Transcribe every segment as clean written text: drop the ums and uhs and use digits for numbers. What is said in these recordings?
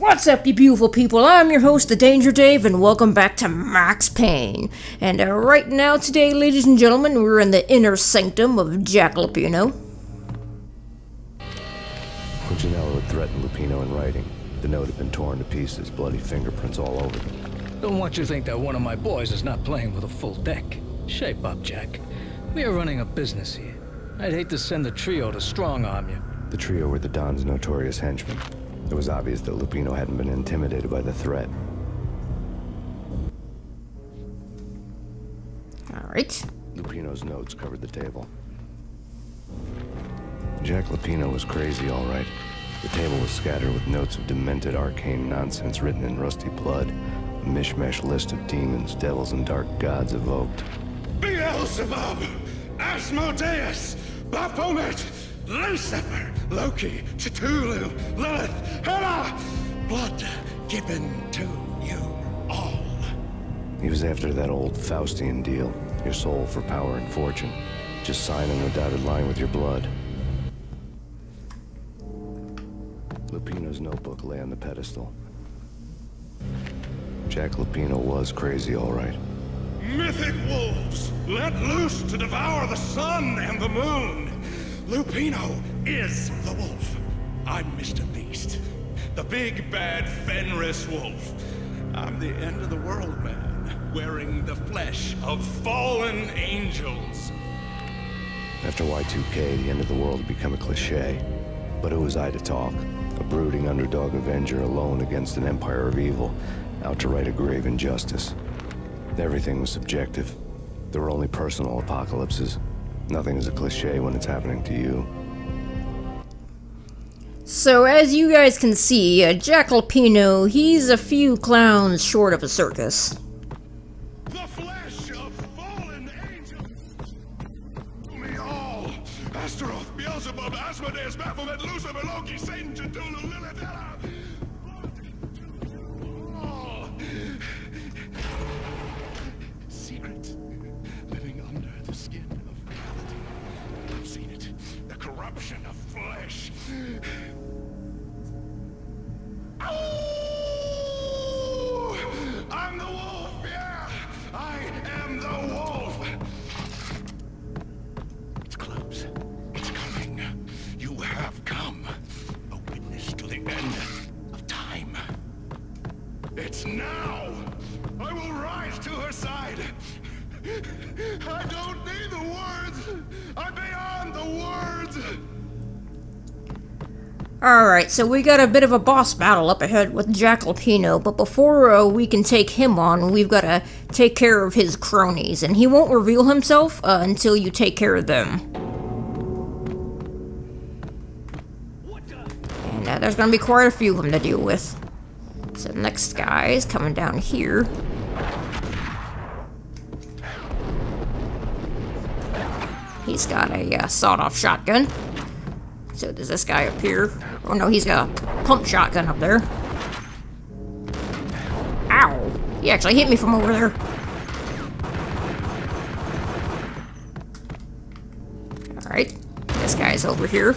What's up, you beautiful people? I'm your host, the Danger Dave, and welcome back to Max Payne. And right now, today, ladies and gentlemen, we're in the inner sanctum of Jack Lupino. Punchinello had threatened Lupino in writing. The note had been torn to pieces, bloody fingerprints all over them. Don't want you to think that one of my boys is not playing with a full deck. Shape up, Jack. We are running a business here. I'd hate to send the trio to strong-arm you. The trio were the Don's notorious henchmen. It was obvious that Lupino hadn't been intimidated by the threat. Alright. Lupino's notes covered the table. Jack Lupino was crazy, all right. The table was scattered with notes of demented arcane nonsense written in rusty blood. A mishmash list of demons, devils, and dark gods evoked. Beelzebub! Asmodeus! Baphomet! Lucifer! Loki! Cthulhu! Lilith! Hela! Blood given to you all. He was after that old Faustian deal. Your soul for power and fortune. Just sign on a dotted line with your blood. Lupino's notebook lay on the pedestal. Jack Lupino was crazy, all right. Mythic wolves, let loose to devour the sun and the moon. Lupino is the wolf. I'm Mr. Beast, the big bad Fenris wolf. I'm the end of the world man, wearing the flesh of fallen angels. After Y2K, the end of the world had become a cliché. But who was I to talk? A brooding underdog avenger alone against an empire of evil, out to right a grave injustice. Everything was subjective. There were only personal apocalypses. Nothing is a cliché when it's happening to you. So, as you guys can see, Jack Lupino, he's a few clowns short of a circus. The flesh of fallen angels. Me all. Astaroth, Beelzebub, Asmodeus, Baphomet, Lucifer, Loki, Satan, Cthulhu, Lilith, Hela. All. Secrets living under the skin of reality. I've seen it. The corruption of flesh. Oh! I'm the wolf, yeah! I am the wolf! It's close. It's coming. You have come. A witness to the end of time. It's now! I will rise to her side! I don't need the words! I'm beyond the words! Alright, so we got a bit of a boss battle up ahead with Jack Lupino, but before we can take him on, we've got to take care of his cronies, and he won't reveal himself until you take care of them. And there's going to be quite a few of them to deal with. So the next guy is coming down here. He's got a sawed-off shotgun. So does this guy up here? Oh no, he's got a pump shotgun up there. Ow! He actually hit me from over there. Alright, this guy's over here.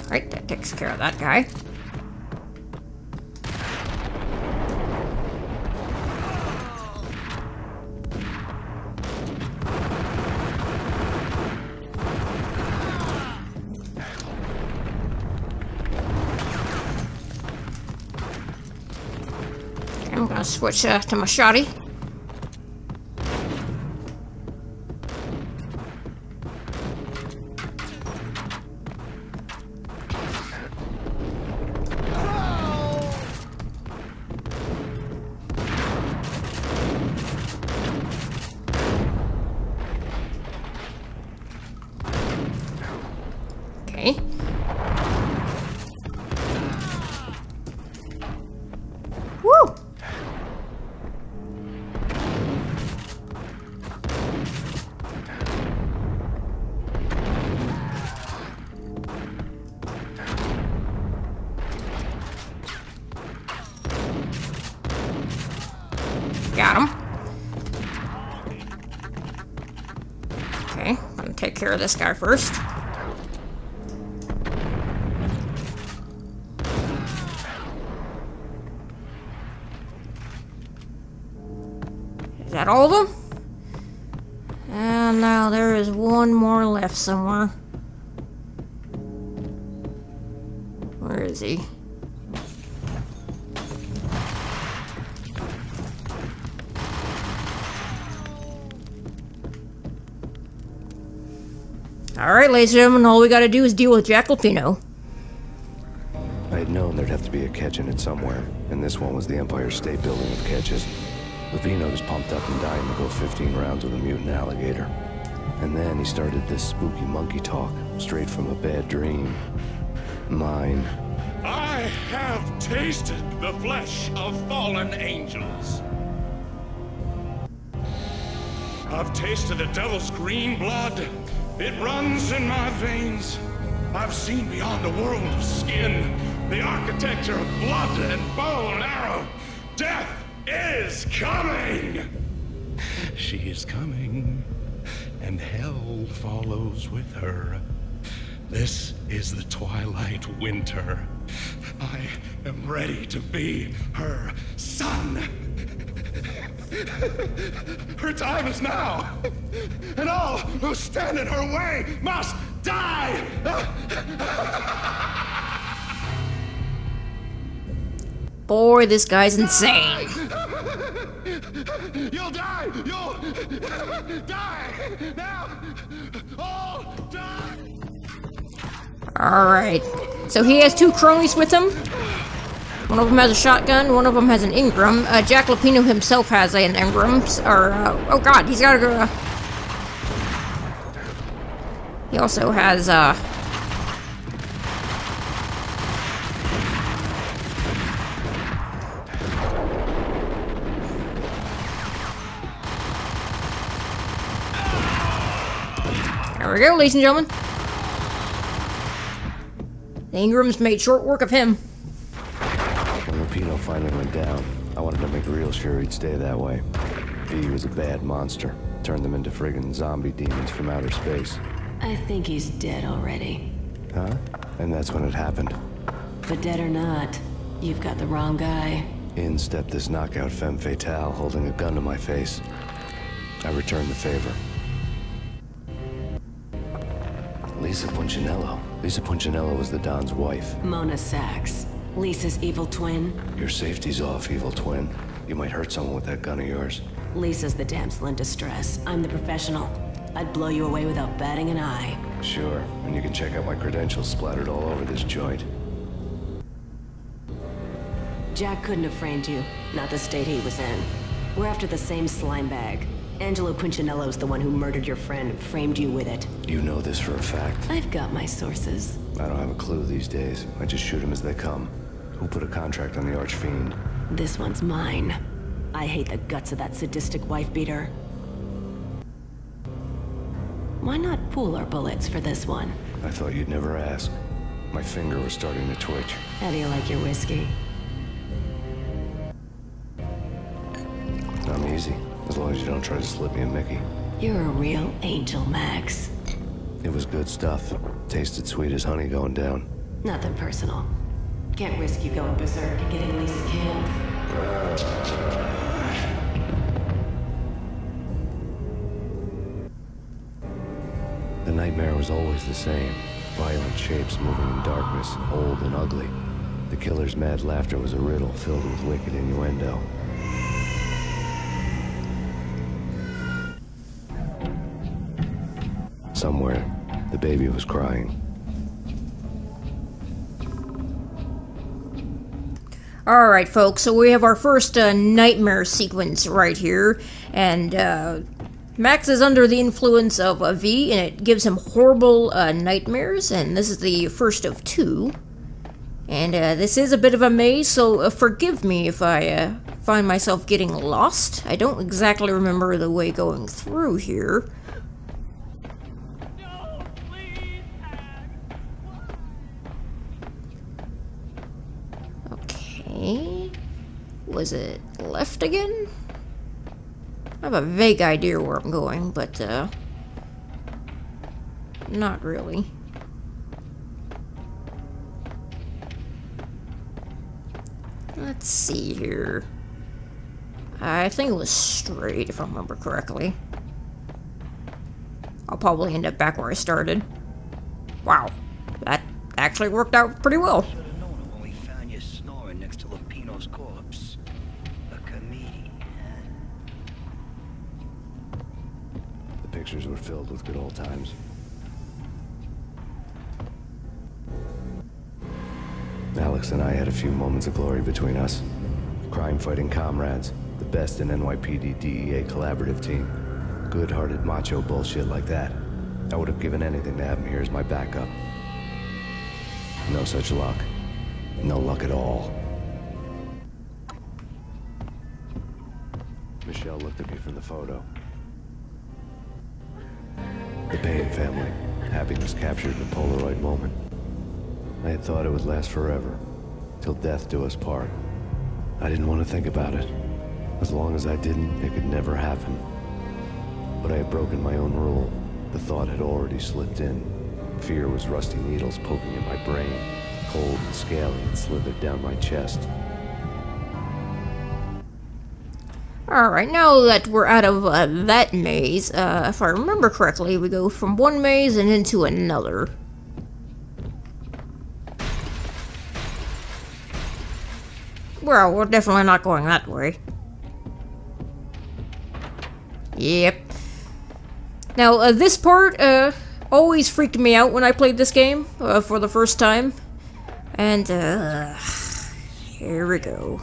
Alright, that takes care of that guy. Okay, I'm gonna switch to my shotty. Okay. Woo! Got him. Okay, I'm gonna take care of this guy first. Is that all of them? And now there is one more left somewhere. Where is he? Alright, ladies and gentlemen, all we gotta do is deal with Jack Lupino. I had known there'd have to be a catch in it somewhere, and this one was the Empire State Building of catches. Lupino was pumped up and dying to go 15 rounds with a mutant alligator. And then he started this spooky monkey talk, straight from a bad dream. Mine. I have tasted the flesh of fallen angels. I've tasted the devil's green blood. It runs in my veins. I've seen beyond the world of skin, the architecture of blood and bow and arrow. Death is coming! She is coming, and hell follows with her. This is the twilight winter. I am ready to be her son. Her time is now, and all who stand in her way must die! Boy, this guy's insane. You'll die! You'll die! Now! All die! Alright. So he has two cronies with him. One of them has a shotgun, one of them has an Ingram. Jack Lupino himself has an Ingram. Oh god, he's gotta go. He also has, There we go, ladies and gentlemen. The Ingrams made short work of him. When Lupino finally went down, I wanted to make real sure he'd stay that way. V was a bad monster. Turned them into friggin' zombie demons from outer space. I think he's dead already. Huh? And that's when it happened. But dead or not, you've got the wrong guy. In stepped this knockout femme fatale holding a gun to my face. I returned the favor. Lisa Punchinello. Lisa Punchinello was the Don's wife. Mona Sachs. Lisa's evil twin. Your safety's off, evil twin. You might hurt someone with that gun of yours. Lisa's the damsel in distress. I'm the professional. I'd blow you away without batting an eye. Sure, and you can check out my credentials splattered all over this joint. Jack couldn't have framed you. Not the state he was in. We're after the same slime bag. Angelo Punchinello's the one who murdered your friend and framed you with it. You know this for a fact. I've got my sources. I don't have a clue these days. I just shoot them as they come. Who put a contract on the Archfiend? This one's mine. I hate the guts of that sadistic wife-beater. Why not pool our bullets for this one? I thought you'd never ask. My finger was starting to twitch. How do you like your whiskey? I'm easy, as long as you don't try to slip me a Mickey. You're a real angel, Max. It was good stuff. Tasted sweet as honey going down. Nothing personal. Can't risk you going berserk and getting Lisa killed. The nightmare was always the same. Violent shapes moving in darkness, old and ugly. The killer's mad laughter was a riddle filled with wicked innuendo. Somewhere, the baby was crying. Alright, folks, so we have our first nightmare sequence right here, and Max is under the influence of a V, and it gives him horrible nightmares, and this is the first of two. And this is a bit of a maze, so forgive me if I find myself getting lost. I don't exactly remember the way going through here. Okay. Was it left again? I have a vague idea where I'm going, but, not really. Let's see here. I think it was straight, if I remember correctly. I'll probably end up back where I started. Wow, that actually worked out pretty well. Should have known it when we found you snoring next to Lupino's corpse. A comedian, huh? The pictures were filled with good old times. Alex and I had a few moments of glory between us. Crime-fighting comrades, the best in NYPD DEA collaborative team. Good-hearted macho bullshit like that. I would have given anything to have him here as my backup. No such luck. No luck at all. Michelle looked at me from the photo. The Payne family. Happiness captured in a Polaroid moment. I had thought it would last forever. Till death do us part. I didn't want to think about it. As long as I didn't, it could never happen. But I had broken my own rule. The thought had already slipped in. Fear was rusty needles poking at my brain. Cold and scaly and slithered down my chest. Alright, now that we're out of that maze, if I remember correctly, we go from one maze and into another. Well, we're definitely not going that way. Yep. Now, this part, always freaked me out when I played this game, for the first time. And, here we go.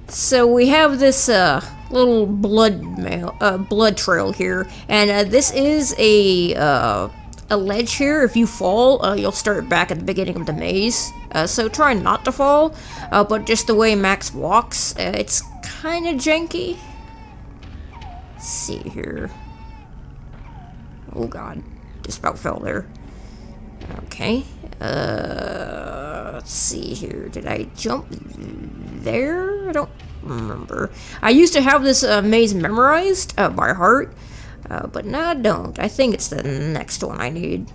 So we have this, little blood trail here, and, this is a ledge here. If you fall, you'll start back at the beginning of the maze. So try not to fall, but just the way Max walks, it's kind of janky. Let's see here. Oh god, just about fell there. Okay, let's see here. Did I jump there? I don't remember. I used to have this maze memorized by heart, but now I don't. I think it's the next one I need.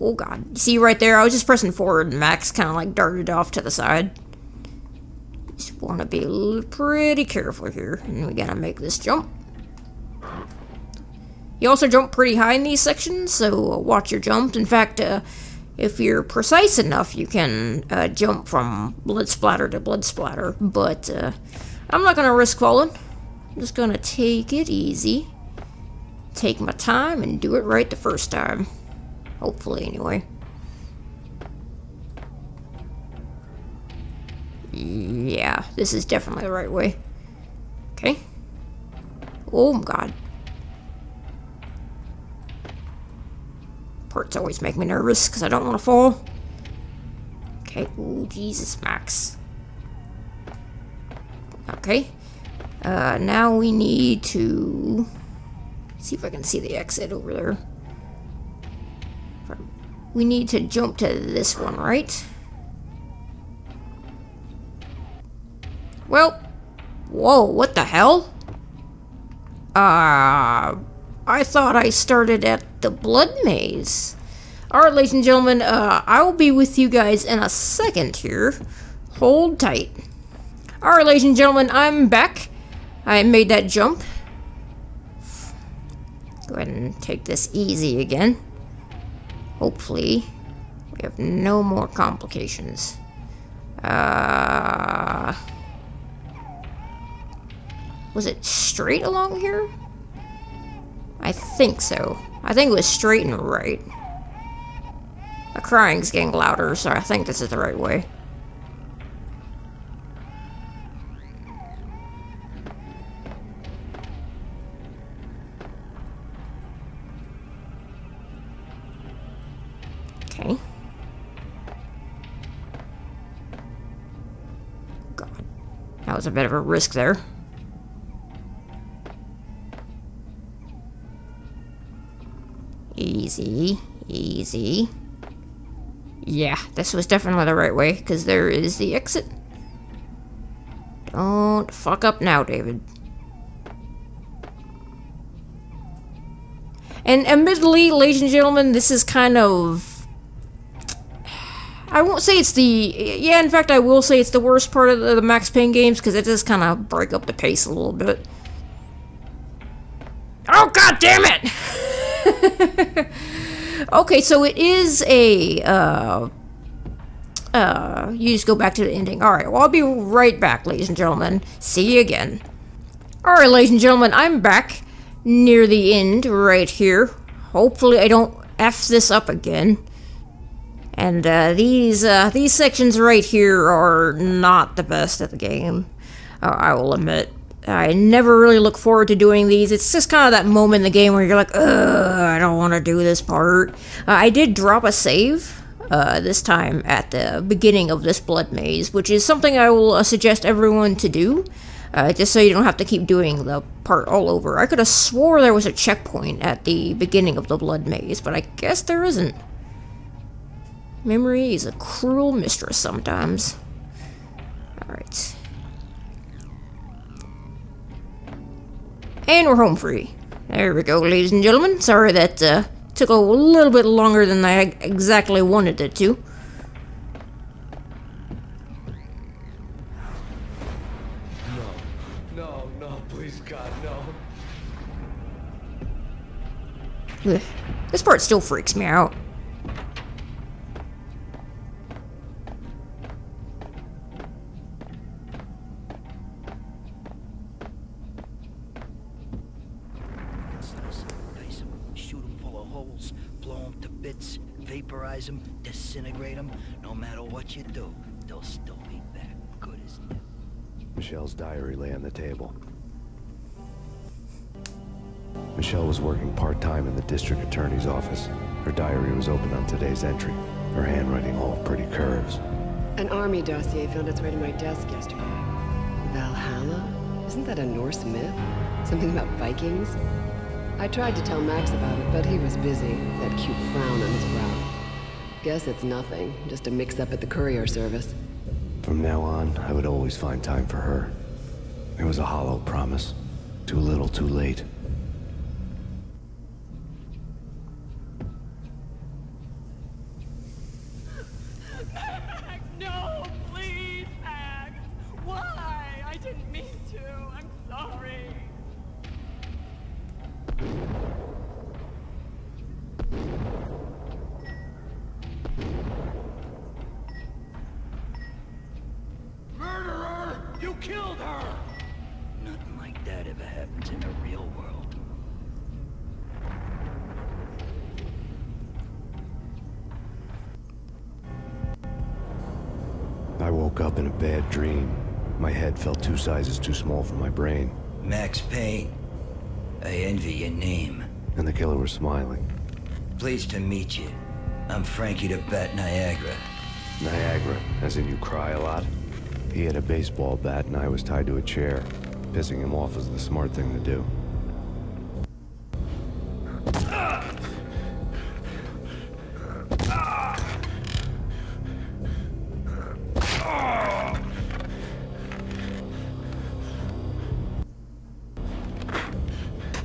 Oh god, see right there? I was just pressing forward and Max kind of like darted off to the side. Just want to be pretty careful here, and we gotta make this jump. You also jump pretty high in these sections, so watch your jumps. In fact, if you're precise enough, you can jump from blood splatter to blood splatter, but I'm not gonna risk falling. I'm just gonna take it easy, take my time, and do it right the first time. Hopefully, anyway. Yeah, this is definitely the right way. Okay. Oh my god. Parts always make me nervous because I don't want to fall. Okay. Oh, Jesus, Max. Okay. Now we need to see if I can see the exit over there. We need to jump to this one, right? Well, whoa, what the hell? I thought I started at the blood maze. Alright, ladies and gentlemen, I will be with you guys in a second here. Hold tight. Alright, ladies and gentlemen, I'm back. I made that jump. Go ahead and take this easy again. Hopefully, we have no more complications. Was it straight along here? I think so. I think it was straight and right. The crying's getting louder, so I think this is the right way. Okay. God. That was a bit of a risk there. Easy, easy. Yeah, this was definitely the right way, because there is the exit. Don't fuck up now, David. And admittedly, ladies and gentlemen, this is kind of... I won't say it's the... Yeah, in fact, I will say it's the worst part of the Max Payne games, because it does kind of break up the pace a little bit. Oh, god damn it! Okay, so it is a... you just go back to the ending. Alright, well, I'll be right back, ladies and gentlemen. See you again. Alright, ladies and gentlemen, I'm back near the end right here. Hopefully I don't F this up again. And these sections right here are not the best of the game. I will admit. I never really look forward to doing these. It's just kind of that moment in the game where you're like, ugh, I don't want to do this part. I did drop a save. This time at the beginning of this blood maze, which is something I will suggest everyone to do, just so you don't have to keep doing the part all over. I could have swore there was a checkpoint at the beginning of the blood maze, but I guess there isn't. Memory is a cruel mistress sometimes. Alright. And we're home free. There we go, ladies and gentlemen. Sorry that, took a little bit longer than I exactly wanted it to. No, please, God, no. Ugh. This part still freaks me out. Vaporize them, disintegrate them. No matter what you do, they'll still be back good as new. Michelle's diary lay on the table. Michelle was working part-time in the district attorney's office. Her diary was open on today's entry, her handwriting all pretty curves. An army dossier found its way to my desk yesterday. Valhalla? Isn't that a Norse myth? Something about Vikings? I tried to tell Max about it, but he was busy, that cute frown on his brow. Guess it's nothing, just a mix-up at the courier service. From now on, I would always find time for her. It was a hollow promise. Too little, too late. Max, no, please, Max. Why? I didn't mean to. I'm sorry. Murderer! You killed her! Nothing like that ever happens in the real world. I woke up in a bad dream. My head felt 2 sizes too small for my brain. Max Payne. I envy your name. And the killer was smiling. Pleased to meet you. I'm Frankie the Bat Niagara. Niagara, as in you cry a lot? He had a baseball bat and I was tied to a chair. Pissing him off was the smart thing to do.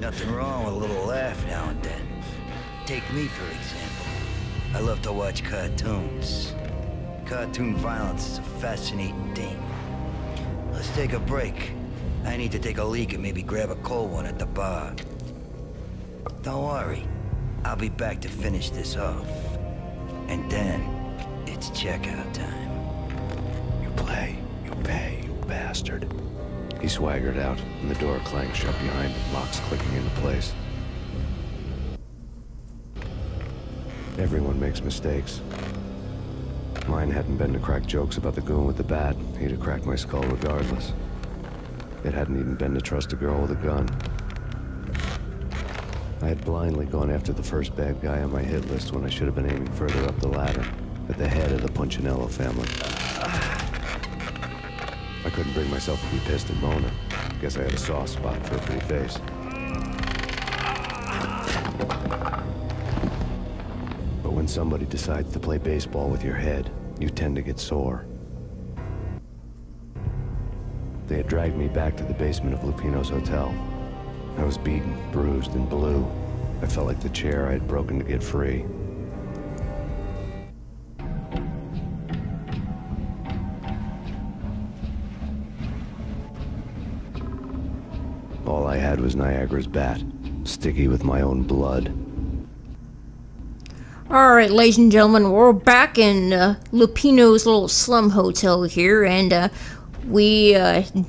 Nothing wrong with a little laugh now and then. Take me, for example. I love to watch cartoons. Cartoon violence is a fascinating thing. Let's take a break. I need to take a leak and maybe grab a cold one at the bar. Don't worry. I'll be back to finish this off. And then, it's checkout time. You play, you pay, you bastard. He swaggered out, and the door clanged shut behind him, locks clicking into place. Everyone makes mistakes. Mine hadn't been to crack jokes about the goon with the bat. He'd have cracked my skull regardless. It hadn't even been to trust a girl with a gun. I had blindly gone after the first bad guy on my hit list when I should have been aiming further up the ladder, at the head of the Punchinello family. I couldn't bring myself to be pissed at Mona. Guess I had a soft spot for a pretty face. But when somebody decides to play baseball with your head, you tend to get sore. They had dragged me back to the basement of Lupino's hotel. I was beaten, bruised, and blue. I felt like the chair I had broken to get free. All I had was Niagara's bat, sticky with my own blood. Alright, ladies and gentlemen, we're back in Lupino's little slum hotel here, and we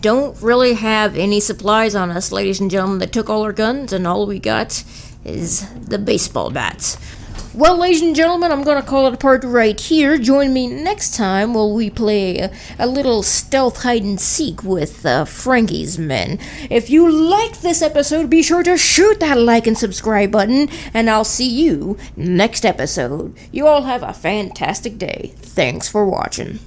don't really have any supplies on us, ladies and gentlemen. They took all our guns, and all we got is the baseball bats. Well, ladies and gentlemen, I'm going to call it a part right here. Join me next time while we play a little stealth hide-and-seek with Frankie's men. If you like this episode, be sure to shoot that like and subscribe button, and I'll see you next episode. You all have a fantastic day. Thanks for watching.